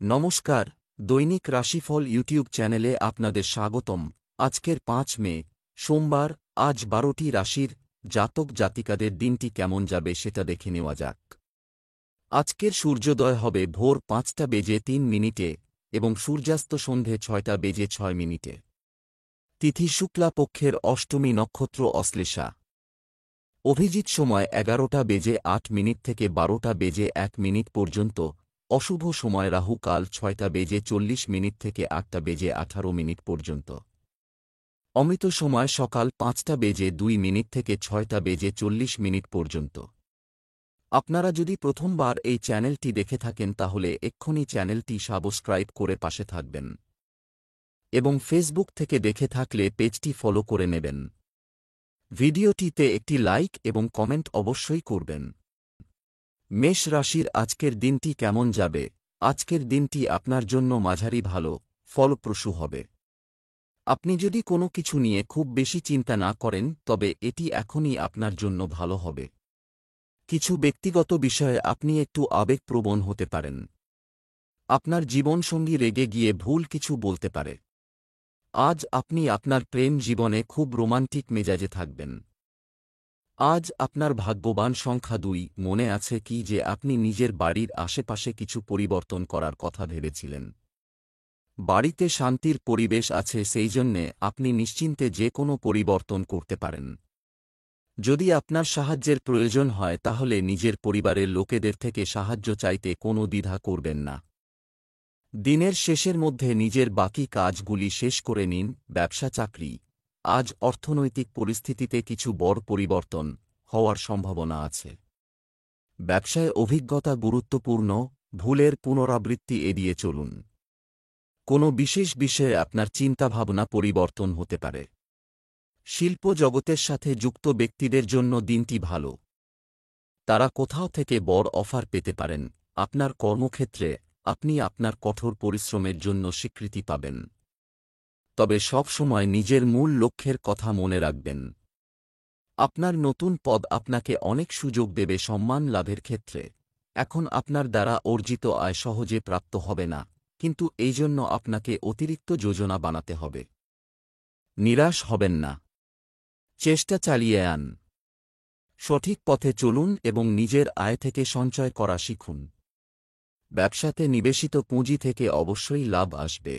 নমস্কার, দৈনিক রাশিফল ইউটিউব চ্যানেলে আপনাদের স্বাগতম। আজকের ৫ মে, সোমবার। আজ ১২টি রাশির জাতক জাতিকাদের দিনটি কেমন যাবে সেটা দেখে নেওয়া যাক। আজকের সূর্যোদয় হবে ভোর ৫টা বেজে ৩ মিনিটে এবং সূর্যাস্ত সন্ধে ৬টা বেজে ৬ মিনিটে। তিথি শুক্লা পক্ষের অষ্টমী নক্ষত্র অশ্লেষা। অভিজিৎ সময় ১১টা বেজে ৮ মিনিট থেকে ১২টা বেজে ১ মিনিট পর্যন্ত। অশুভ সময় রাহু কাল ৬টা বেজে ৪০ মিনিট থেকে ৮টা বেজে ১৮ মিনিট পর্যন্ত। অমৃত সময় সকাল ৫টা বেজে ২ মিনিট থেকে ৬টা বেজে ৪০ মিনিট পর্যন্ত। আপনারা যদি প্রথমবার এই চ্যানেলটি দেখে থাকেন তাহলে এক্ষুনি চ্যানেলটি সাবস্ক্রাইব করে পাশে থাকবেন এবং ফেসবুক থেকে দেখে থাকলে পেজটি ফলো করে নেবেন। ভিডিওটিতে একটি লাইক এবং কমেন্ট অবশ্যই করবেন। মেষ রাশির আজকের দিনটি কেমন যাবে? আজকের দিনটি আপনার জন্য মাঝারি ভালো, ফলপ্রসূ হবে। আপনি যদি কোনো কিছু নিয়ে খুব বেশি চিন্তা না করেন তবে এটি এখনই আপনার জন্য ভালো হবে। কিছু ব্যক্তিগত বিষয়ে আপনি একটু আবেগপ্রবণ হতে পারেন। আপনার জীবনসঙ্গী রেগে গিয়ে ভুল কিছু বলতে পারে। আজ আপনি আপনার প্রেম জীবনে খুব রোমান্টিক মেজাজে থাকবেন। আজ আপনার ভাগ্যবান সংখ্যা ২। মনে আছে কি যে আপনি নিজের বাড়ির আশেপাশে কিছু পরিবর্তন করার কথা ভেবেছিলেন? বাড়িতে শান্তির পরিবেশ আছে, সেই জন্যে আপনি নিশ্চিন্তে যে কোনো পরিবর্তন করতে পারেন। যদি আপনার সাহায্যের প্রয়োজন হয় তাহলে নিজের পরিবারের লোকেদের থেকে সাহায্য চাইতে কোনো দ্বিধা করবেন না। দিনের শেষের মধ্যে নিজের বাকি কাজগুলি শেষ করে নিন। ব্যবসা চাকরি। আজ অর্থনৈতিক পরিস্থিতিতে কিছু বড় পরিবর্তন হওয়ার সম্ভাবনা আছে। ব্যবসায় অভিজ্ঞতা গুরুত্বপূর্ণ, ভুলের পুনরাবৃত্তি এড়িয়ে চলুন। কোনো বিশেষ বিষয়ে আপনার চিন্তাভাবনা পরিবর্তন হতে পারে। শিল্প জগতের সাথে যুক্ত ব্যক্তিদের জন্য দিনটি ভালো। তারা কোথাও থেকে বড় অফার পেতে পারেন। আপনার কর্মক্ষেত্রে আপনি আপনার কঠোর পরিশ্রমের জন্য স্বীকৃতি পাবেন। তবে সব সময় নিজের মূল লক্ষ্যের কথা মনে রাখবেন। আপনার নতুন পদ আপনাকে অনেক সুযোগ দেবে সম্মান লাভের ক্ষেত্রে। এখন আপনার দ্বারা অর্জিত আয় সহজে প্রাপ্ত হবে না, কিন্তু এই জন্য আপনাকে অতিরিক্ত যোজনা বানাতে হবে। নিরাশ হবেন না। চেষ্টা চালিয়ে যান। সঠিক পথে চলুন এবং নিজের আয় থেকে সঞ্চয় করা শিখুন। ব্যবসাতে নিবেশিত পুঁজি থেকে অবশ্যই লাভ আসবে।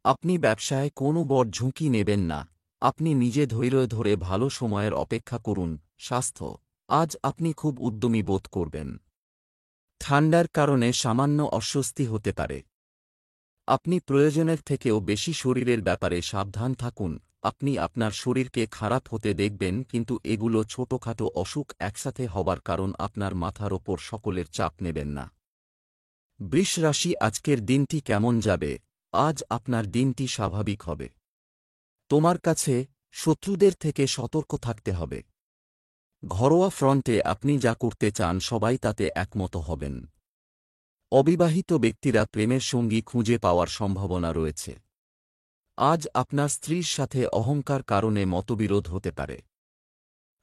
আপনি ব্যবসায় কোনো বড় ঝুঁকি নেবেন না। আপনি নিজে ধৈর্য ধরে ভালো সময়ের অপেক্ষা করুন। স্বাস্থ্য। আজ আপনি খুব উদ্যমী বোধ করবেন। ঠান্ডার কারণে সামান্য অস্বস্তি হতে পারে। আপনি প্রয়োজনের থেকেও বেশি শরীরের ব্যাপারে সাবধান থাকুন। আপনি আপনার শরীরকে খারাপ হতে দেখবেন, কিন্তু এগুলো ছোটখাটো অসুখ একসাথে হবার কারণ আপনার মাথার ওপর সকলের চাপ নেবেন না। বৃষ রাশি আজকের দিনটি কেমন যাবে? আজ আপনার দিনটি স্বাভাবিক হবে। তোমার কাছে শত্রুদের থেকে সতর্ক থাকতে হবে। ঘরোয়া ফ্রন্টে আপনি যা করতে চান সবাই তাতে একমত হবেন। অবিবাহিত ব্যক্তিরা প্রেমের সঙ্গী খুঁজে পাওয়ার সম্ভাবনা রয়েছে। আজ আপনার স্ত্রীর সাথে অহংকার কারণে মতবিরোধ হতে পারে।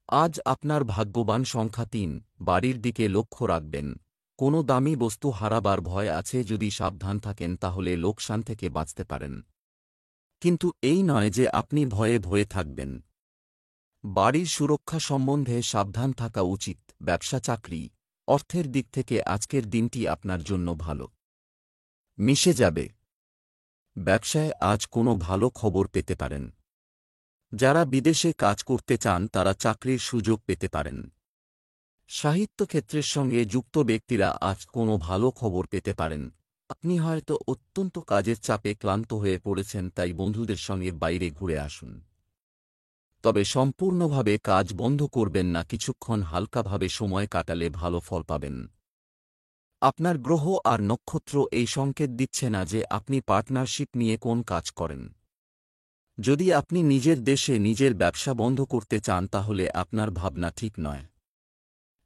আজ আপনার ভাগ্যবান সংখ্যা ৩। বাড়ির দিকে লক্ষ্য রাখবেন। কোনো দামি বস্তু হারাবার ভয় আছে, যদি সাবধান থাকেন তাহলে লোকসান থেকে বাঁচতে পারেন। কিন্তু এই নয় যে আপনি ভয়ে ভয়ে থাকবেন। বাড়ির সুরক্ষা সম্বন্ধে সাবধান থাকা উচিত। ব্যবসা চাকরি। অর্থের দিক থেকে আজকের দিনটি আপনার জন্য ভালো। মিশে যাবে। ব্যবসায় আজ কোনো ভালো খবর পেতে পারেন। যারা বিদেশে কাজ করতে চান তারা চাকরির সুযোগ পেতে পারেন। সাহিত্য ক্ষেত্রের সঙ্গে যুক্ত ব্যক্তিরা আজ কোনো ভালো খবর পেতে পারেন। আপনি হয়তো অত্যন্ত কাজের চাপে ক্লান্ত হয়ে পড়েছেন, তাই বন্ধুদের সঙ্গে বাইরে ঘুরে আসুন। তবে সম্পূর্ণভাবে কাজ বন্ধ করবেন না, কিছুক্ষণ হালকাভাবে সময় কাটালে ভালো ফল পাবেন। আপনার গ্রহ আর নক্ষত্র এই সংকেত দিচ্ছে না যে আপনি পার্টনারশিপ নিয়ে কোন কাজ করেন। যদি আপনি নিজের দেশে নিজের ব্যবসা বন্ধ করতে চান তাহলে আপনার ভাবনা ঠিক নয়।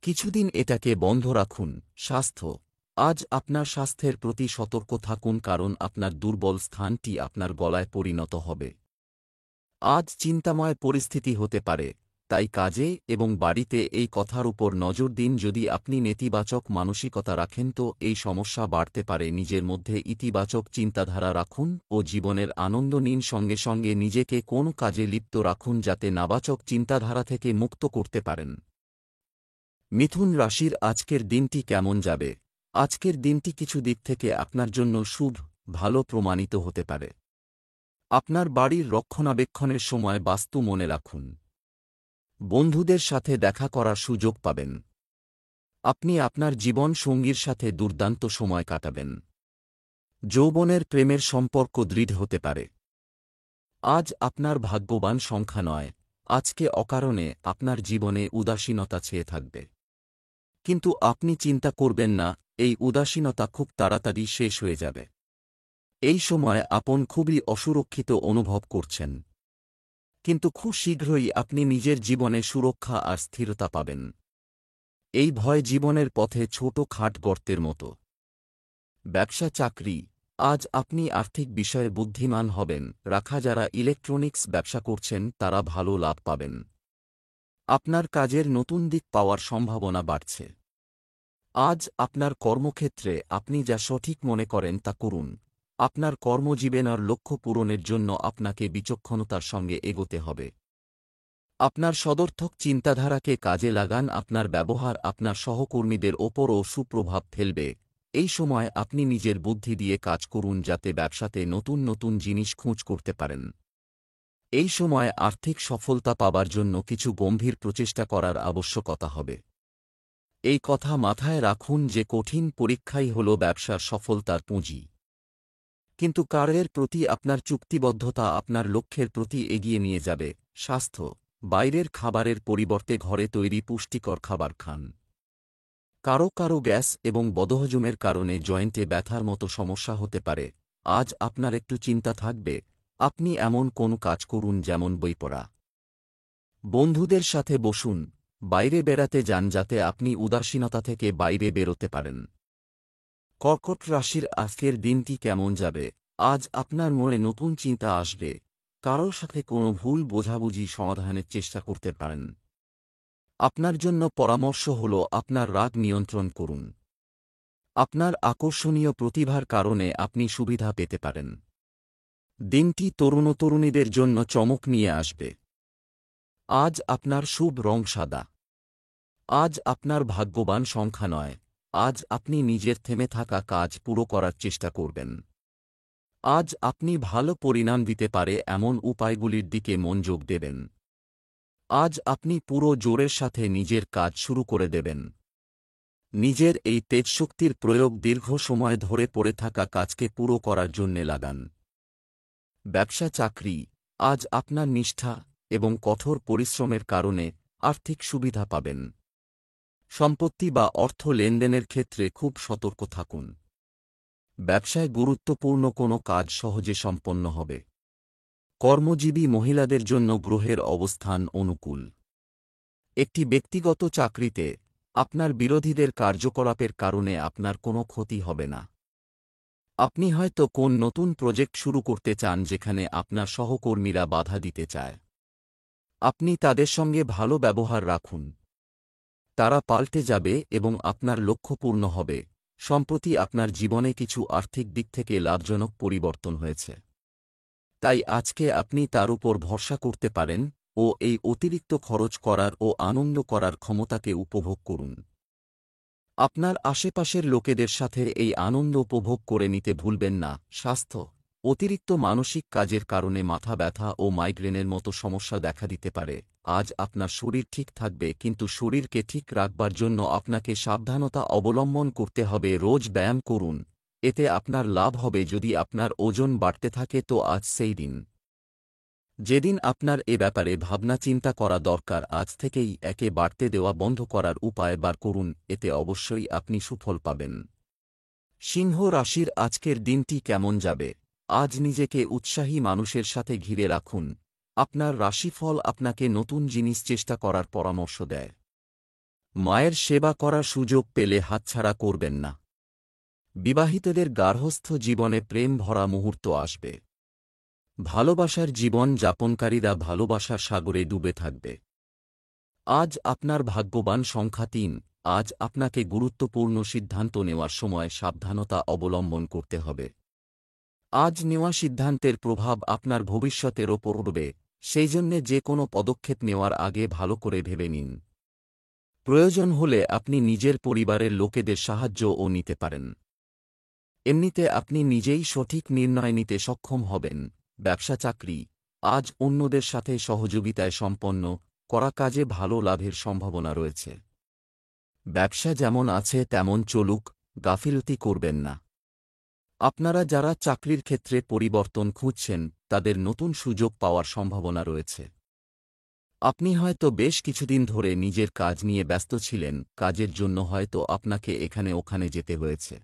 কিছুদিন এটাকে বন্ধ রাখুন। স্বাস্থ্য। আজ আপনার স্বাস্থ্যের প্রতি সতর্ক থাকুন, কারণ আপনার দুর্বল স্থানটি আপনার গলায় পরিণত হবে। আজ চিন্তাময় পরিস্থিতি হতে পারে। তাই কাজে এবং বাড়িতে এই কথার উপর নজর দিন। যদি আপনি নেতিবাচক মানসিকতা রাখেন তো এই সমস্যা বাড়তে পারে। নিজের মধ্যে ইতিবাচক চিন্তাধারা রাখুন ও জীবনের আনন্দ নিন। সঙ্গে সঙ্গে নিজেকে কোন কাজে লিপ্ত রাখুন যাতে নাবাচক চিন্তাধারা থেকে মুক্ত করতে পারেন। মিথুন রাশির আজকের দিনটি কেমন যাবে? আজকের দিনটি কিছু দিক থেকে আপনার জন্য শুভ, ভালো প্রমাণিত হতে পারে। আপনার বাড়ির রক্ষণাবেক্ষণের সময় বাস্তু মনে রাখুন। বন্ধুদের সাথে দেখা করার সুযোগ পাবেন। আপনি আপনার জীবন সঙ্গীর সাথে দুর্দান্ত সময় কাটাবেন। যৌবনের প্রেমের সম্পর্ক দৃঢ় হতে পারে। আজ আপনার ভাগ্যবান সংখ্যা নয়। আজকে অকারণে আপনার জীবনে উদাসীনতা ছেয়ে থাকবে। কিন্তু আপনি চিন্তা করবেন না, এই উদাসীনতা খুব তাড়াতাড়ি শেষ হয়ে যাবে। এই সময় আপনি খুবই অসুরক্ষিত অনুভব করছেন। কিন্তু খুব শীঘ্রই আপনি নিজের জীবনে সুরক্ষা আর স্থিরতা পাবেন। এই ভয় জীবনের পথে ছোট-খাট গর্তের মতো। ব্যবসা চাকরি, আজ আপনি আর্থিক বিষয়ে বুদ্ধিমান হবেন। যারা ইলেকট্রনিক্স ব্যবসা করছেন তারা ভালো লাভ পাবেন। আপনার কাজের নতুন দিক পাওয়ার সম্ভাবনা বাড়ছে। আজ আপনার কর্মক্ষেত্রে আপনি যা সঠিক মনে করেন তা করুন। আপনার কর্মজীবনের লক্ষ্য পূরণের জন্য আপনাকে বিচক্ষণতার সঙ্গে এগোতে হবে। আপনার সদর্থক চিন্তাধারাকে কাজে লাগান। আপনার ব্যবহার আপনার সহকর্মীদের ওপরও সুপ্রভাব ফেলবে। এই সময় আপনি নিজের বুদ্ধি দিয়ে কাজ করুন যাতে ব্যবসাতে নতুন নতুন জিনিস খোঁজ করতে পারেন। এই সময় আর্থিক সফলতা পাবার জন্য কিছু গম্ভীর প্রচেষ্টা করার আবশ্যকতা হবে। এই কথা মাথায় রাখুন যে কঠিন পরীক্ষাই হল ব্যবসার সফলতার পুঁজি। কিন্তু কার্যের প্রতি আপনার চুক্তিবদ্ধতা আপনার লক্ষ্যের প্রতি এগিয়ে নিয়ে যাবে। স্বাস্থ্য, বাইরের খাবারের পরিবর্তে ঘরে তৈরি পুষ্টিকর খাবার খান। কারো কারো গ্যাস এবং বদহজমের কারণে জয়েন্টে ব্যথার মতো সমস্যা হতে পারে। আজ আপনার একটু চিন্তা থাকবে। আপনি এমন কোন কাজ করুন যেমন বই পড়া। বন্ধুদের সাথে বসুন, বাইরে বেড়াতে যান যাতে আপনি উদাসীনতা থেকে বাইরে বেরোতে পারেন। কর্কট রাশির আজকের দিনটি কেমন যাবে? আজ আপনার মনে নতুন চিন্তা আসবে। কারোর সাথে কোনো ভুল বোঝাবুঝি সমাধানের চেষ্টা করতে পারেন। আপনার জন্য পরামর্শ হল আপনার রাগ নিয়ন্ত্রণ করুন। আপনার আকর্ষণীয় প্রতিভার কারণে আপনি সুবিধা পেতে পারেন। দিনটি তরুণ-তরুণীদের জন্য চমক নিয়ে আসবে। আজ আপনার শুভ রং সাদা। আজ আপনার ভাগ্যবান সংখ্যা নয়। আজ আপনি নিজের থেমে থাকা কাজ পুরো করার চেষ্টা করবেন। আজ আপনি ভালো পরিণাম দিতে পারে এমন উপায়গুলির দিকে মনোযোগ দেবেন। আজ আপনি পুরো জোরের সাথে নিজের কাজ শুরু করে দেবেন। নিজের এই তেজশক্তির প্রয়োগ দীর্ঘ সময় ধরে পড়ে থাকা কাজকে পুরো করার জন্যে লাগান। ব্যবসা চাকরি, আজ আপনার নিষ্ঠা এবং কঠোর পরিশ্রমের কারণে আর্থিক সুবিধা পাবেন। সম্পত্তি বা অর্থ লেনদেনের ক্ষেত্রে খুব সতর্ক থাকুন। ব্যবসায় গুরুত্বপূর্ণ কোনো কাজ সহজে সম্পন্ন হবে। কর্মজীবী মহিলাদের জন্য গ্রহের অবস্থান অনুকূল। একটি ব্যক্তিগত চাকরিতে আপনার বিরোধীদের কার্যকলাপের কারণে আপনার কোনো ক্ষতি হবে না। আপনি হয়তো কোন নতুন প্রজেক্ট শুরু করতে চান যেখানে আপনার সহকর্মীরা বাধা দিতে চায়। আপনি তাদের সঙ্গে ভালো ব্যবহার রাখুন। তারা পাল্টে যাবে এবং আপনার লক্ষ্য পূর্ণ হবে। সম্প্রতি আপনার জীবনে কিছু আর্থিক দিক থেকে লাভজনক পরিবর্তন হয়েছে। তাই আজকে আপনি তার উপর ভরসা করতে পারেন ও এই অতিরিক্ত খরচ করার ও আনন্দ করার ক্ষমতাকে উপভোগ করুন। আপনার আশেপাশের লোকেদের সাথে এই আনন্দ উপভোগ করে নিতে ভুলবেন না। স্বাস্থ্য, অতিরিক্ত মানসিক কাজের কারণে মাথা ব্যথা ও মাইগ্রেনের মতো সমস্যা দেখা দিতে পারে। আজ আপনার শরীর ঠিক থাকবে কিন্তু শরীরকে ঠিক রাখবার জন্য আপনাকে সাবধানতা অবলম্বন করতে হবে। রোজ ব্যায়াম করুন, এতে আপনার লাভ হবে। যদি আপনার ওজন বাড়তে থাকে তো আজ সেই দিন যেদিন আপনার এ ব্যাপারে ভাবনা চিন্তা করা দরকার। আজ থেকেই একে বাড়তে দেওয়া বন্ধ করার উপায় বার করুন, এতে অবশ্যই আপনি সুফল পাবেন। সিংহ রাশির আজকের দিনটি কেমন যাবে? আজ নিজেকে উৎসাহী মানুষের সাথে ঘিরে রাখুন। আপনার রাশিফল আপনাকে নতুন জিনিস চেষ্টা করার পরামর্শ দেয়। মায়ের সেবা করার সুযোগ পেলে হাতছাড়া করবেন না। বিবাহিতদের গার্হস্থ্য জীবনে প্রেম ভরা মুহূর্ত আসবে। ভালোবাসার জীবন যাপনকারীরা ভালোবাসার সাগরে ডুবে থাকবে। আজ আপনার ভাগ্যবান সংখ্যা ৩। আজ আপনাকে গুরুত্বপূর্ণ সিদ্ধান্ত নেওয়ার সময় সাবধানতা অবলম্বন করতে হবে। আজ নেওয়া সিদ্ধান্তের প্রভাব আপনার ভবিষ্যতের ওপর পড়বে, সেইজন্যে যে কোনো পদক্ষেপ নেওয়ার আগে ভালো করে ভেবে নিন। প্রয়োজন হলে আপনি নিজের পরিবারের লোকেদের সাহায্যও নিতে পারেন। এমনিতে আপনি নিজেই সঠিক নির্ণয় নিতে সক্ষম হবেন। ব্যবসা চাকরি, আজ অন্যদের সাথে সহযোগিতায় সম্পন্ন করা কাজে ভালো লাভের সম্ভাবনা রয়েছে। ব্যবসা যেমন আছে তেমন চলুক, গাফিলতি করবেন না। আপনারা যারা চাকরির ক্ষেত্রে পরিবর্তন খুঁজছেন তাদের নতুন সুযোগ পাওয়ার সম্ভাবনা রয়েছে। আপনি হয়তো বেশ কিছুদিন ধরে নিজের কাজ নিয়ে ব্যস্ত ছিলেন, কাজের জন্য হয়তো আপনাকে এখানে ওখানে যেতে হয়েছে।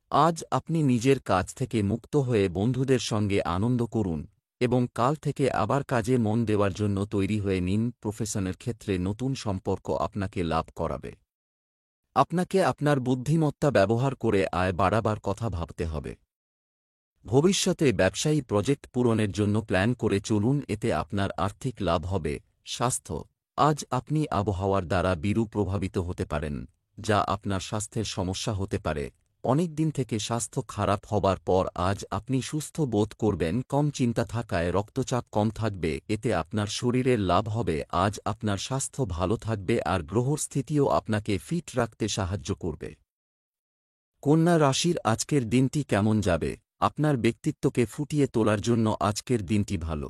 আজ আপনি নিজের কাজ থেকে মুক্ত হয়ে বন্ধুদের সঙ্গে আনন্দ করুন এবং কাল থেকে আবার কাজে মন দেওয়ার জন্য তৈরি হয়ে নিন। প্রফেশনের ক্ষেত্রে নতুন সম্পর্ক আপনাকে লাভ করাবে। আপনাকে আপনার বুদ্ধিমত্তা ব্যবহার করে আয় বাড়াবার কথা ভাবতে হবে। ভবিষ্যতে ব্যবসায়ী প্রজেক্ট পূরণের জন্য প্ল্যান করে চলুন, এতে আপনার আর্থিক লাভ হবে। স্বাস্থ্য, আজ আপনি আবহাওয়ার দ্বারা বিরূপ প্রভাবিত হতে পারেন, যা আপনার স্বাস্থ্যের সমস্যা হতে পারে। অনেক দিন থেকে স্বাস্থ্য খারাপ হবার পর আজ আপনি সুস্থ বোধ করবেন। কম চিন্তা থাকায় রক্তচাপ কম থাকবে, এতে আপনার শরীরের লাভ হবে। আজ আপনার স্বাস্থ্য ভালো থাকবে আর গ্রহর স্থিতিও আপনাকে ফিট রাখতে সাহায্য করবে। কন্যা রাশির আজকের দিনটি কেমন যাবে? আপনার ব্যক্তিত্বকে ফুটিয়ে তোলার জন্য আজকের দিনটি ভালো।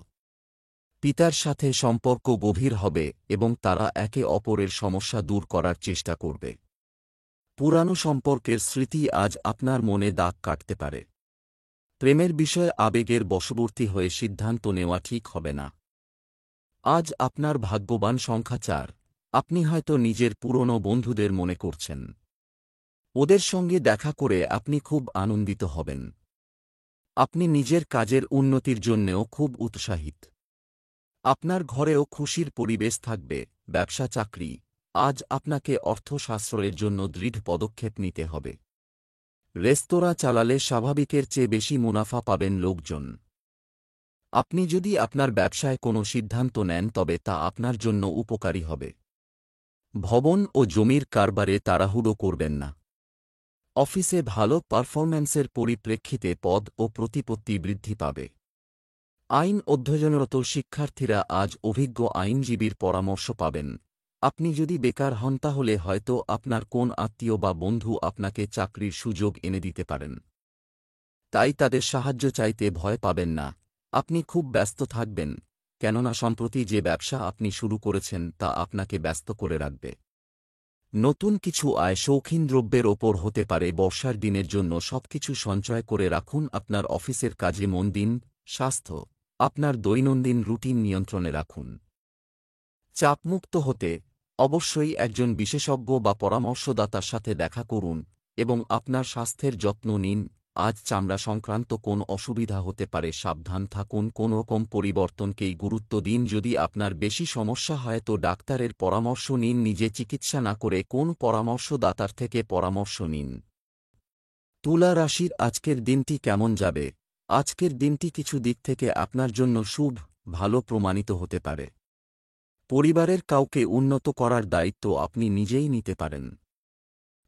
পিতার সাথে সম্পর্ক গভীর হবে এবং তারা একে অপরের সমস্যা দূর করার চেষ্টা করবে। পুরানো সম্পর্কের স্মৃতি আজ আপনার মনে দাগ কাটতে পারে। প্রেমের বিষয়ে আবেগের বশবর্তী হয়ে সিদ্ধান্ত নেওয়া ঠিক হবে না। আজ আপনার ভাগ্যবান সংখ্যা ৪। আপনি হয়তো নিজের পুরনো বন্ধুদের মনে করছেন। ওদের সঙ্গে দেখা করে আপনি খুব আনন্দিত হবেন। আপনি নিজের কাজের উন্নতির জন্যেও খুব উৎসাহিত। আপনার ঘরেও খুশির পরিবেশ থাকবে। ব্যবসা চাকরি, আজ আপনাকে অর্থ সাশ্রয়ের জন্য দৃঢ় পদক্ষেপ নিতে হবে। রেস্তোরাঁ চালালে স্বাভাবিকের চেয়ে বেশি মুনাফা পাবেন লোকজন। আপনি যদি আপনার ব্যবসায় কোনো সিদ্ধান্ত নেন তবে তা আপনার জন্য উপকারী হবে। ভবন ও জমির কারবারে তাড়াহুড়ো করবেন না। অফিসে ভালো পারফরম্যান্সের পরিপ্রেক্ষিতে পদ ও প্রতিপত্তি বৃদ্ধি পাবে। আইন অধ্যয়নরত শিক্ষার্থীরা আজ অভিজ্ঞ আইনজীবীর পরামর্শ পাবেন। আপনি যদি বেকার হন তাহলে হয়তো আপনার কোন আত্মীয় বা বন্ধু আপনাকে চাকরির সুযোগ এনে দিতে পারেন। তাই তাদের সাহায্য চাইতে ভয় পাবেন না। আপনি খুব ব্যস্ত থাকবেন, কেননা সম্প্রতি যে ব্যবসা আপনি শুরু করেছেন তা আপনাকে ব্যস্ত করে রাখবে। নতুন কিছু আয় শৌখিন দ্রব্যের ওপর হতে পারে। বর্ষার দিনের জন্য সবকিছু সঞ্চয় করে রাখুন। আপনার অফিসের কাজে মন দিন। স্বাস্থ্য, আপনার দৈনন্দিন রুটিন নিয়ন্ত্রণে রাখুন। চাপমুক্ত হতে অবশ্যই একজন বিশেষজ্ঞ বা পরামর্শদাতার সাথে দেখা করুন এবং আপনার স্বাস্থ্যের যত্ন নিন। আজ চামড়া সংক্রান্ত কোন অসুবিধা হতে পারে, সাবধান থাকুন। কোনো রকম পরিবর্তনকেই গুরুত্ব দিন। যদি আপনার বেশি সমস্যা হয় তো ডাক্তারের পরামর্শ নিন। নিজে চিকিৎসা না করে কোন পরামর্শদাতার থেকে পরামর্শ নিন। তুলা রাশির আজকের দিনটি কেমন যাবে? আজকের দিনটি কিছু দিক থেকে আপনার জন্য শুভ, ভালো প্রমাণিত হতে পারে। পরিবারের কাউকে উন্নত করার দায়িত্ব আপনি নিজেই নিতে পারেন।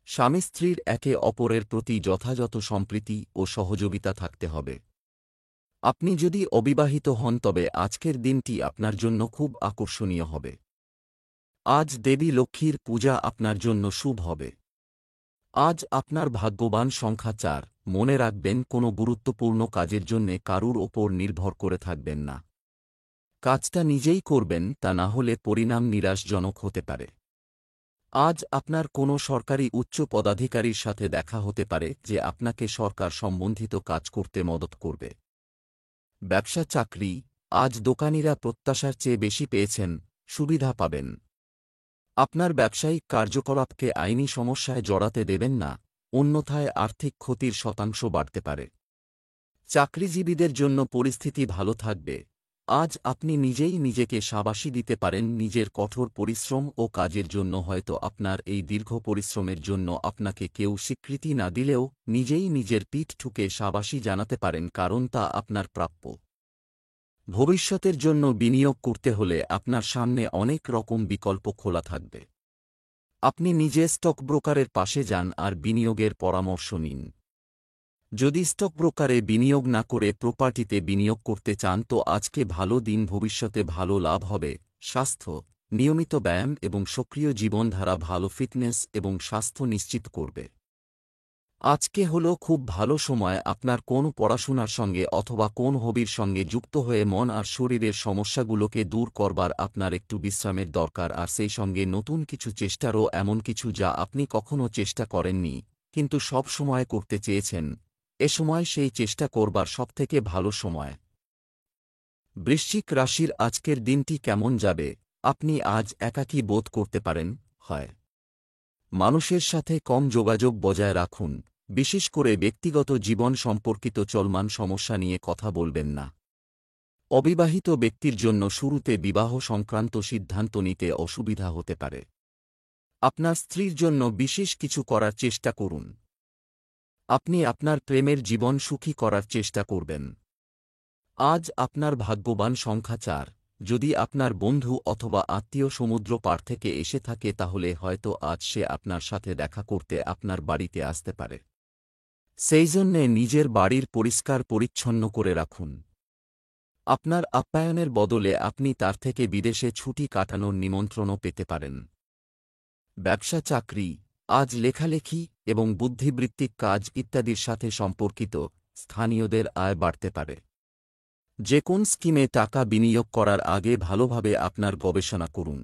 স্বামী স্ত্রীর একে অপরের প্রতি যথাযথ সম্প্রীতি ও সহযোগিতা থাকতে হবে। আপনি যদি অবিবাহিত হন তবে আজকের দিনটি আপনার জন্য খুব আকর্ষণীয় হবে। আজ দেবী লক্ষ্মীর পূজা আপনার জন্য শুভ হবে। আজ আপনার ভাগ্যবান সংখ্যা ৪। মনে রাখবেন, কোনো গুরুত্বপূর্ণ কাজের জন্যে কারুর ওপর নির্ভর করে থাকবেন না। কাজটা নিজেই করবেন, তা না হলে পরিণাম নিরাশজনক হতে পারে। আজ আপনার কোনো সরকারি উচ্চ পদাধিকারীর সাথে দেখা হতে পারে যে আপনাকে সরকার সম্বন্ধিত কাজ করতে মদত করবে। ব্যবসা চাকরি, আজ দোকানিরা প্রত্যাশার চেয়ে বেশি পেয়েছেন, সুবিধা পাবেন। আপনার ব্যবসায়িক কার্যকলাপকে আইনি সমস্যায় জড়াতে দেবেন না, অন্যথায় আর্থিক ক্ষতির শতাংশ বাড়তে পারে। চাকরিজীবীদের জন্য পরিস্থিতি ভালো থাকবে। আজ আপনি নিজেই নিজেকে শাবাশি দিতে পারেন। নিজের কঠোর পরিশ্রম ও কাজের জন্য হয়তো আপনার এই দীর্ঘ পরিশ্রমের জন্য আপনাকে কেউ স্বীকৃতি না দিলেও নিজেই নিজের পিঠ ঠুকে শাবাশি জানাতে পারেন, কারণ তা আপনার প্রাপ্য। ভবিষ্যতের জন্য বিনিয়োগ করতে হলে আপনার সামনে অনেক রকম বিকল্প খোলা থাকবে। আপনি নিজে স্টক ব্রোকারের পাশে যান আর বিনিয়োগের পরামর্শ নিন। যদি স্টক ব্রোকারে বিনিয়োগ না করে প্রপার্টিতে বিনিয়োগ করতে চান তো আজকে ভালো দিন, ভবিষ্যতে ভালো লাভ হবে। স্বাস্থ্য, নিয়মিত ব্যায়াম এবং সক্রিয় জীবনধারা ভালো ফিটনেস এবং স্বাস্থ্য নিশ্চিত করবে। আজকে হলো খুব ভালো সময় আপনার কোন পড়াশোনার সঙ্গে অথবা কোন হবির সঙ্গে যুক্ত হয়ে মন আর শরীরের সমস্যাগুলোকে দূর করবার আপনার একটু বিশ্রামের দরকার, আর সেই সঙ্গে নতুন কিছু চেষ্টারও, এমন কিছু যা আপনি কখনো চেষ্টা করেননি কিন্তু সব সময় করতে চেয়েছেন, এ সময় সেই চেষ্টা করবার সবথেকে ভালো সময়। বৃশ্চিক রাশির আজকের দিনটি কেমন যাবে? আপনি আজ একাকী বোধ করতে পারেন, হয় মানুষের সাথে কম যোগাযোগ বজায় রাখুন, বিশেষ করে ব্যক্তিগত জীবন সম্পর্কিত চলমান সমস্যা নিয়ে কথা বলবেন না। অবিবাহিত ব্যক্তির জন্য শুরুতে বিবাহ সংক্রান্ত সিদ্ধান্ত নিতে অসুবিধা হতে পারে। আপনার স্ত্রীর জন্য বিশেষ কিছু করার চেষ্টা করুন। আপনি আপনার প্রেমের জীবন সুখী করার চেষ্টা করবেন। আজ আপনার ভাগ্যবান সংখ্যা 4। যদি আপনার বন্ধু অথবা আত্মীয় সমুদ্র পার থেকে এসে থাকে তাহলে হয়তো আজ সে আপনার সাথে দেখা করতে আপনার বাড়িতে আসতে পারে। সেই জন্যে নিজের বাড়ির পরিষ্কার পরিচ্ছন্ন করে রাখুন। আপনার আপ্যায়নের বদলে আপনি তার থেকে বিদেশে ছুটি কাটানোর নিমন্ত্রণও পেতে পারেন। ব্যবসা, চাকরি, আজ লেখালেখি এবং বুদ্ধিবৃত্তিক কাজ ইত্যাদির সাথে সম্পর্কিত স্থানীয়দের আয় বাড়তে পারে। যে কোন স্কিমে টাকা বিনিয়োগ করার আগে ভালোভাবে আপনার গবেষণা করুন।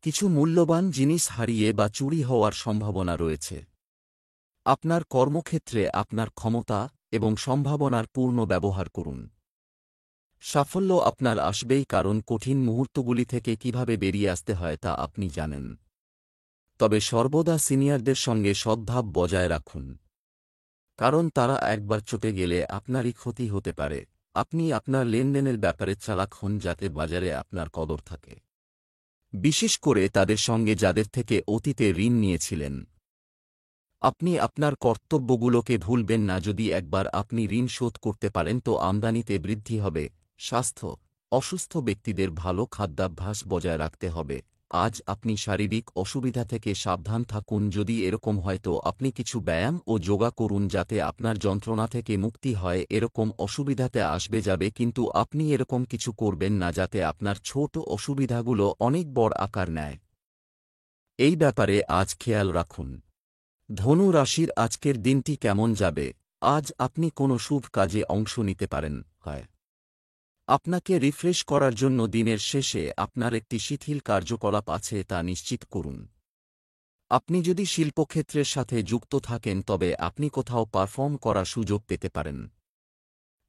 কিছু মূল্যবান জিনিস হারিয়ে বা চুরি হওয়ার সম্ভাবনা রয়েছে। আপনার কর্মক্ষেত্রে আপনার ক্ষমতা এবং সম্ভাবনার পূর্ণ ব্যবহার করুন। সাফল্য আপনার আসবেই, কারণ কঠিন মুহূর্তগুলি থেকে কিভাবে বেরিয়ে আসতে হয় তা আপনি জানেন। তবে সর্বদা সিনিয়রদের সঙ্গে সদ্ভাব বজায় রাখুন, কারণ তারা একবার চটে গেলে আপনারই ক্ষতি হতে পারে। আপনি আপনার লেনদেনের ব্যাপারে চালাক হন যাতে বাজারে আপনার কদর থাকে, বিশেষ করে তাদের সঙ্গে যাদের থেকে অতীতে ঋণ নিয়েছিলেন। আপনি আপনার কর্তব্যগুলোকে ভুলবেন না। যদি একবার আপনি ঋণ শোধ করতে পারেন তো আমদানিতে বৃদ্ধি হবে। স্বাস্থ্য, অসুস্থ ব্যক্তিদের ভালো খাদ্যাভ্যাস বজায় রাখতে হবে। আজ আপনি শারীরিক অসুবিধা থেকে সাবধান থাকুন। যদি এরকম হয় তো আপনি কিছু ব্যায়াম ও যোগা করুন যাতে আপনার যন্ত্রণা থেকে মুক্তি হয়। এরকম অসুবিধাতে আসবে যাবে, কিন্তু আপনি এরকম কিছু করবেন না যাতে আপনার ছোট অসুবিধাগুলো অনেক বড় আকার নেয়। এই ব্যাপারে আজ খেয়াল রাখুন। ধনু রাশির আজকের দিনটি কেমন যাবে? আজ আপনি কোনো শুভ কাজে অংশ নিতে পারেন, হয় আপনাকে রিফ্রেশ করার জন্য দিনের শেষে আপনার একটি শিথিল কার্যকলাপ আছে তা নিশ্চিত করুন। আপনি যদি শিল্পক্ষেত্রের সাথে যুক্ত থাকেন তবে আপনি কোথাও পারফর্ম করার সুযোগ পেতে পারেন।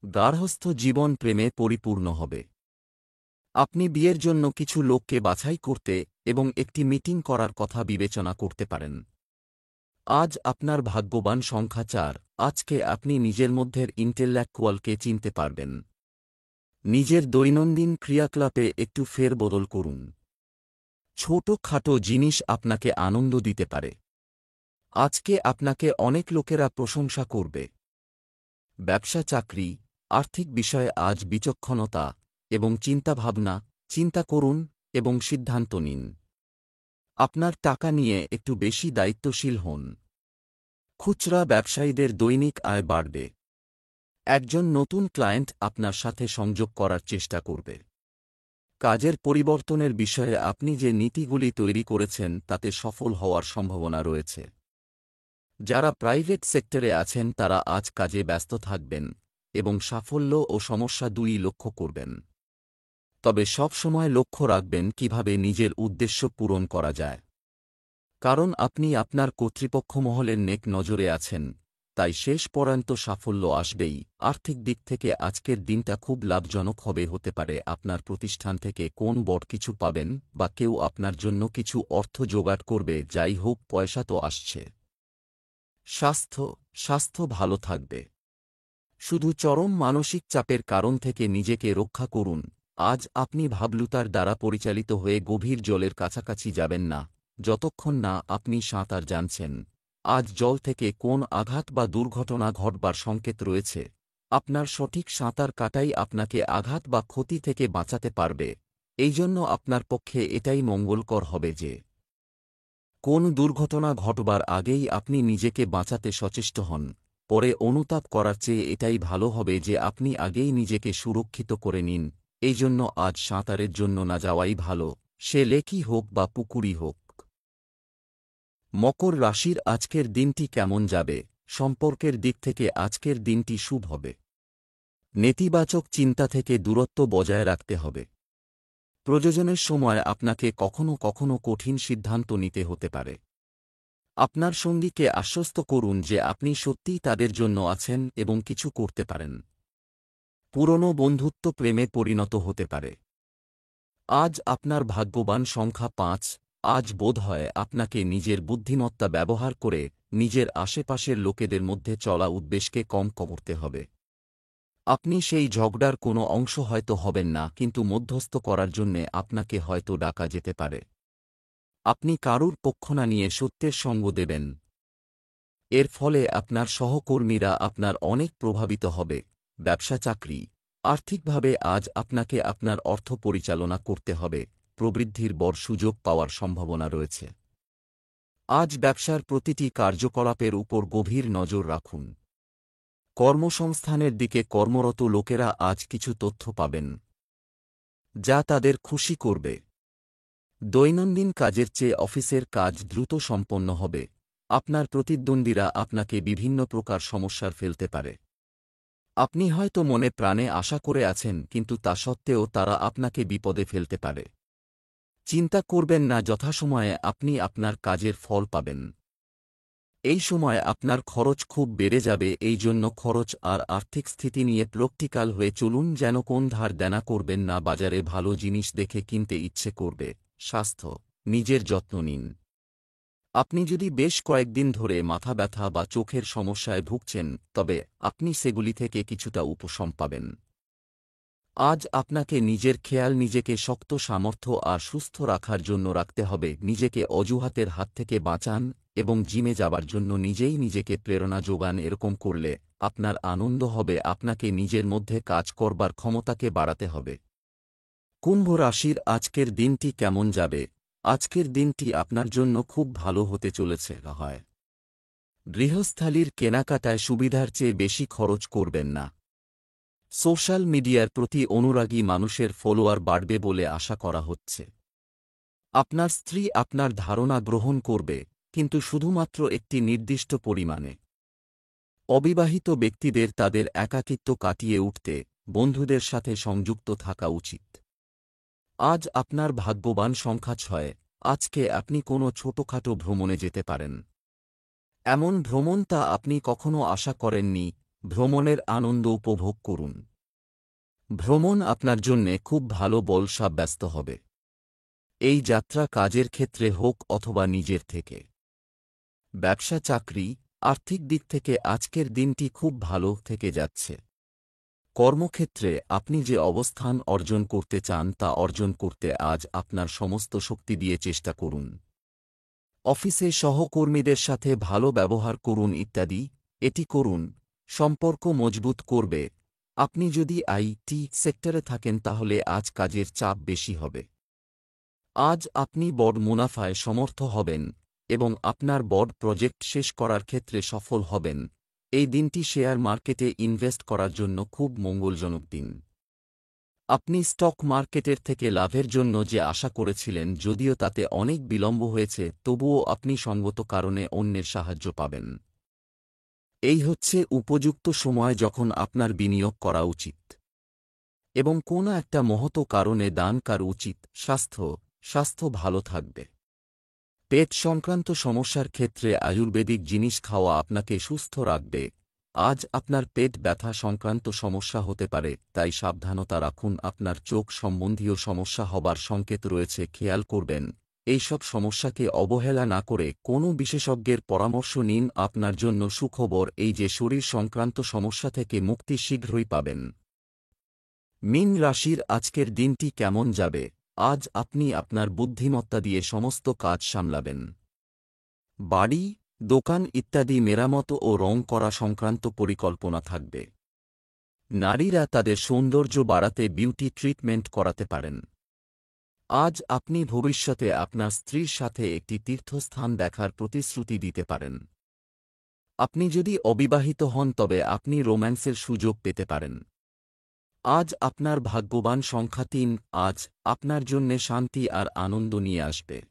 গার্হস্থ্য জীবন প্রেমে পরিপূর্ণ হবে। আপনি বিয়ের জন্য কিছু লোককে বাছাই করতে এবং একটি মিটিং করার কথা বিবেচনা করতে পারেন। আজ আপনার ভাগ্যবান সংখ্যা 4। আজকে আপনি নিজের মধ্যের ইন্টেলেকচুয়ালকে চিনতে পারবেন। নিজের দৈনন্দিন ক্রিয়াকলাপে একটু ফেরবদল করুন। ছোট-খাটো জিনিস আপনাকে আনন্দ দিতে পারে। আজকে আপনাকে অনেক লোকেরা প্রশংসা করবে। ব্যবসা, চাকরি, আর্থিক বিষয়ে আজ বিচক্ষণতা এবং চিন্তাভাবনা চিন্তা করুন এবং সিদ্ধান্ত নিন। আপনার টাকা নিয়ে একটু বেশি দায়িত্বশীল হন। খুচরা ব্যবসায়ীদের দৈনিক আয় বাড়বে। একজন নতুন ক্লায়েন্ট আপনার সাথে সংযোগ করার চেষ্টা করবে। কাজের পরিবর্তনের বিষয়ে আপনি যে নীতিগুলি তৈরি করেছেন তাতে সফল হওয়ার সম্ভাবনা রয়েছে। যারা প্রাইভেট সেক্টরে আছেন তারা আজ কাজে ব্যস্ত থাকবেন এবং সাফল্য ও সমস্যা দুই লক্ষ্য করবেন। তবে সব সময় লক্ষ্য রাখবেন কিভাবে নিজের উদ্দেশ্য পূরণ করা যায়, কারণ আপনি আপনার কর্তৃপক্ষ মহলের নেক নজরে আছেন, তাই শেষ পর্যন্ত সাফল্য আসবেই। আর্থিক দিক থেকে আজকের দিনটা খুব লাভজনক হবে। হতে পারে আপনার প্রতিষ্ঠান থেকে কোন বড় কিছু পাবেন বা কেউ আপনার জন্য কিছু অর্থ জোগাড় করবে। যাই হোক, পয়সা তো আসছে। স্বাস্থ্য ভালো থাকবে। শুধু চরম মানসিক চাপের কারণ থেকে নিজেকে রক্ষা করুন। আজ আপনি ভাবলুতার দ্বারা পরিচালিত হয়ে গভীর জলের কাছাকাছি যাবেন না যতক্ষণ না আপনি সাঁতার জানছেন। আজ জল থেকে কোন আঘাত বা দুর্ঘটনা ঘটবার সংকেত রয়েছে, আপনার সঠিক সাঁতার কাটাই আপনাকে আঘাত বা ক্ষতি থেকে বাঁচাতে পারবে। এই জন্য আপনার পক্ষে এটাই মঙ্গলকর হবে যে কোন দুর্ঘটনা ঘটবার আগেই আপনি নিজেকে বাঁচাতে সচেষ্ট হন। পরে অনুতাপ করার চেয়ে এটাই ভালো হবে যে আপনি আগেই নিজেকে সুরক্ষিত করে নিন। এই জন্য আজ সাঁতারের জন্য না যাওয়াই ভালো, সে লেকই হোক বা পুকুরই হোক। মকর রাশির আজকের দিনটি কেমন যাবে? সম্পর্কের দিক থেকে আজকের দিনটি শুভ হবে। নেতিবাচক চিন্তা থেকে দূরত্ব বজায় রাখতে হবে। প্রয়োজনের সময় আপনাকে কখনো কখনো কঠিন সিদ্ধান্ত নিতে হতে পারে। আপনার সঙ্গীকে আশ্বস্ত করুন যে আপনি সত্যিই তাদের জন্য আছেন এবং কিছু করতে পারেন। পুরনো বন্ধুত্ব প্রেমে পরিণত হতে পারে। আজ আপনার ভাগ্যবান সংখ্যা ৫। আজ বোধহয় আপনাকে নিজের বুদ্ধিমত্তা ব্যবহার করে নিজের আশেপাশের লোকেদের মধ্যে চলা উদ্বেগকে কম করতে হবে। আপনি সেই ঝগড়ার কোনো অংশ হয়তো হবেন না, কিন্তু মধ্যস্থ করার জন্যে আপনাকে হয়তো ডাকা যেতে পারে। আপনি কারুর পক্ষ না নিয়ে সত্যের সঙ্গ দেবেন। এর ফলে আপনার সহকর্মীরা আপনার অনেক প্রভাবিত হবে। ব্যবসা চাকরি আর্থিকভাবে আজ আপনাকে আপনার অর্থ পরিচালনা করতে হবে। প্রবৃদ্ধির বড় সুযোগ পাওয়ার সম্ভাবনা রয়েছে। আজ ব্যবসার প্রতিটি কার্যকলাপের উপর গভীর নজর রাখুন। কর্মসংস্থানের দিকে কর্মরত লোকেরা আজ কিছু তথ্য পাবেন যা তাদের খুশি করবে। দৈনন্দিন কাজের চেয়ে অফিসের কাজ দ্রুত সম্পন্ন হবে। আপনার প্রতিদ্বন্দ্বীরা আপনাকে বিভিন্ন প্রকার সমস্যার ফেলতে পারে। আপনি হয়তো মনে প্রাণে আশা করে আছেন, কিন্তু তা সত্ত্বেও তারা আপনাকে বিপদে ফেলতে পারে। চিন্তা করবেন না, যথাসময়ে আপনি আপনার কাজের ফল পাবেন। এই সময় আপনার খরচ খুব বেড়ে যাবে, এই জন্য খরচ আর আর্থিক স্থিতি নিয়ে প্র্যাকটিক্যাল হয়ে চলুন, যেন কোন ধার দেনা করবেন না। বাজারে ভালো জিনিস দেখে কিনতে ইচ্ছে করবে। স্বাস্থ্য নিজের যত্ন নিন। আপনি যদি বেশ কয়েকদিন ধরে মাথা ব্যথা বা চোখের সমস্যায় ভুগছেন, তবে আপনি সেগুলি থেকে কিছুটা উপশম পাবেন। আজ আপনাকে নিজের খেয়াল নিজেকে শক্ত সামর্থ্য আর সুস্থ রাখার জন্য রাখতে হবে। নিজেকে অজুহাতের হাত থেকে বাঁচান এবং জিমে যাবার জন্য নিজেই নিজেকে প্রেরণা যোগান। এরকম করলে আপনার আনন্দ হবে। আপনাকে নিজের মধ্যে কাজ করবার ক্ষমতাকে বাড়াতে হবে। কুম্ভ রাশির আজকের দিনটি কেমন যাবে? আজকের দিনটি আপনার জন্য খুব ভালো হতে চলেছে। হয় গৃহস্থালির কেনাকাটায় সুবিধার চেয়ে বেশি খরচ করবেন না। সোশ্যাল মিডিয়ার প্রতি অনুরাগী মানুষের ফলোয়ার বাড়বে বলে আশা করা হচ্ছে। আপনার স্ত্রী আপনার ধারণা গ্রহণ করবে, কিন্তু শুধুমাত্র একটি নির্দিষ্ট পরিমাণে। অবিবাহিত ব্যক্তিদের তাদের একাকিত্ব কাটিয়ে উঠতে বন্ধুদের সাথে সংযুক্ত থাকা উচিত। আজ আপনার ভাগ্যবান সংখ্যা ৬। আজকে আপনি কোনো ছোটখাটো ভ্রমণে যেতে পারেন। এমন ভ্রমণ তা আপনি কখনো আশা করেননি। ভ্রমণের আনন্দ উপভোগ করুন। ভ্রমণ আপনার জন্যে খুব ভালো বল সাব্যস্ত হবে। এই যাত্রা কাজের ক্ষেত্রে হোক অথবা নিজের থেকে। ব্যবসা চাকরি আর্থিক দিক থেকে আজকের দিনটি খুব ভালো থেকে যাচ্ছে। কর্মক্ষেত্রে আপনি যে অবস্থান অর্জন করতে চান তা অর্জন করতে আজ আপনার সমস্ত শক্তি দিয়ে চেষ্টা করুন। অফিসে সহকর্মীদের সাথে ভালো ব্যবহার করুন ইত্যাদি। এটি করুন, সম্পর্ক মজবুত করবে। আপনি যদি আইটি সেক্টরে থাকেন তাহলে আজ কাজের চাপ বেশি হবে। আজ আপনি বড় মুনাফায় সমর্থ হবেন এবং আপনার বড় প্রজেক্ট শেষ করার ক্ষেত্রে সফল হবেন। এই দিনটি শেয়ার মার্কেটে ইনভেস্ট করার জন্য খুব মঙ্গলজনক দিন। আপনি স্টক মার্কেটের থেকে লাভের জন্য যে আশা করেছিলেন, যদিও তাতে অনেক বিলম্ব হয়েছে, তবুও আপনি সঙ্গত কারণে অন্যের সাহায্য পাবেন। এই হচ্ছে উপযুক্ত সময় যখন আপনার বিনিয়োগ করা উচিত এবং কোনো একটা মহৎ কারণে দান করা উচিত। স্বাস্থ্য ভালো থাকবে। পেট সংক্রান্ত সমস্যার ক্ষেত্রে আয়ুর্বেদিক জিনিস খাওয়া আপনাকে সুস্থ রাখবে। আজ আপনার পেট ব্যথা সংক্রান্ত সমস্যা হতে পারে, তাই সাবধানতা রাখুন। আপনার চোখ সম্বন্ধীয় সমস্যা হবার সংকেত রয়েছে, খেয়াল করবেন। এইসব সমস্যাকে অবহেলা না করে কোনো বিশেষজ্ঞের পরামর্শ নিন। আপনার জন্য সুখবর এই যে শরীর সংক্রান্ত সমস্যা থেকে মুক্তি শীঘ্রই পাবেন। মীন রাশির আজকের দিনটি কেমন যাবে? আজ আপনি আপনার বুদ্ধিমত্তা দিয়ে সমস্ত কাজ সামলাবেন। বাড়ি, দোকান ইত্যাদি মেরামত ও রং করা সংক্রান্ত পরিকল্পনা থাকবে। নারীরা তাদের সৌন্দর্য বাড়াতে বিউটি ট্রিটমেন্ট করাতে পারেন। আজ আপনি ভবিষ্যতে আপনার স্ত্রীর সাথে একটি তীর্থস্থান দেখার প্রতিশ্রুতি দিতে পারেন। আপনি যদি অবিবাহিত হন তবে আপনি রোম্যান্সের সুযোগ পেতে পারেন। আজ আপনার ভাগ্যবান সংখ্যা ৩। আজ আপনার জন্যে শান্তি আর আনন্দ নিয়ে আসবে।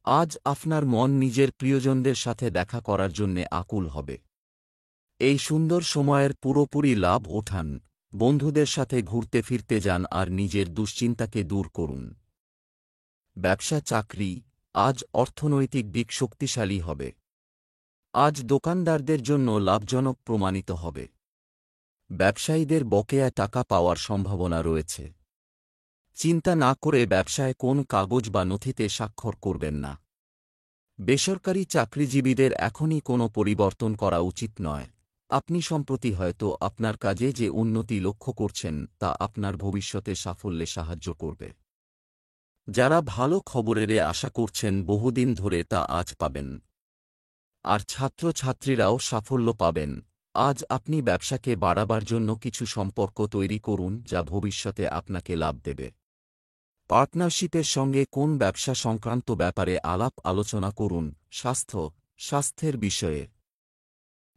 আজ আপনার মন নিজের প্রিয়জনদের সাথে দেখা করার জন্যে আকুল হবে। এই সুন্দর সময়ের পুরোপুরি লাভ ওঠান। বন্ধুদের সাথে ঘুরতে ফিরতে যান আর নিজের দুশ্চিন্তাকে দূর করুন। ব্যবসা চাকরি, আজ অর্থনৈতিক দিক শক্তিশালী হবে। আজ দোকানদারদের জন্য লাভজনক প্রমাণিত হবে। ব্যবসায়ীদের বকেয়া টাকা পাওয়ার সম্ভাবনা রয়েছে। চিন্তা না করে ব্যবসায় কোন কাগজ বা নথিতে স্বাক্ষর করবেন না। বেসরকারি চাকরিজীবীদের এখনই কোনো পরিবর্তন করা উচিত নয়। আপনি সম্প্রতি হয়তো আপনার কাজে যে উন্নতি লক্ষ্য করছেন তা আপনার ভবিষ্যতে সাফল্যে সাহায্য করবে। যারা ভালো খবরের আশা করছেন বহুদিন ধরে তা আজ পাবেন। আর ছাত্রছাত্রীরাও সাফল্য পাবেন। আজ আপনি ব্যবসাকে বাড়াবার জন্য কিছু সম্পর্ক তৈরি করুন যা ভবিষ্যতে আপনাকে লাভ দেবে। পার্টনারশিপের সঙ্গে কোন ব্যবসা সংক্রান্ত ব্যাপারে আলাপ আলোচনা করুন। স্বাস্থ্যের বিষয়ে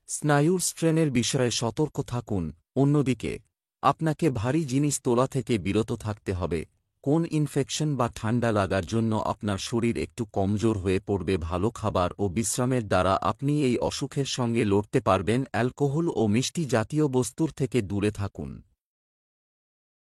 স্নায়ুর স্ট্রেনের বিষয়ে সতর্ক থাকুন। অন্যদিকে আপনাকে ভারী জিনিস তোলা থেকে বিরত থাকতে হবে। কোন ইনফেকশন বা ঠান্ডা লাগার জন্য আপনার শরীর একটু কমজোর হয়ে পড়বে। ভালো খাবার ও বিশ্রামের দ্বারা আপনি এই অসুখের সঙ্গে লড়তে পারবেন। অ্যালকোহল ও মিষ্টি জাতীয় বস্তুর থেকে দূরে থাকুন।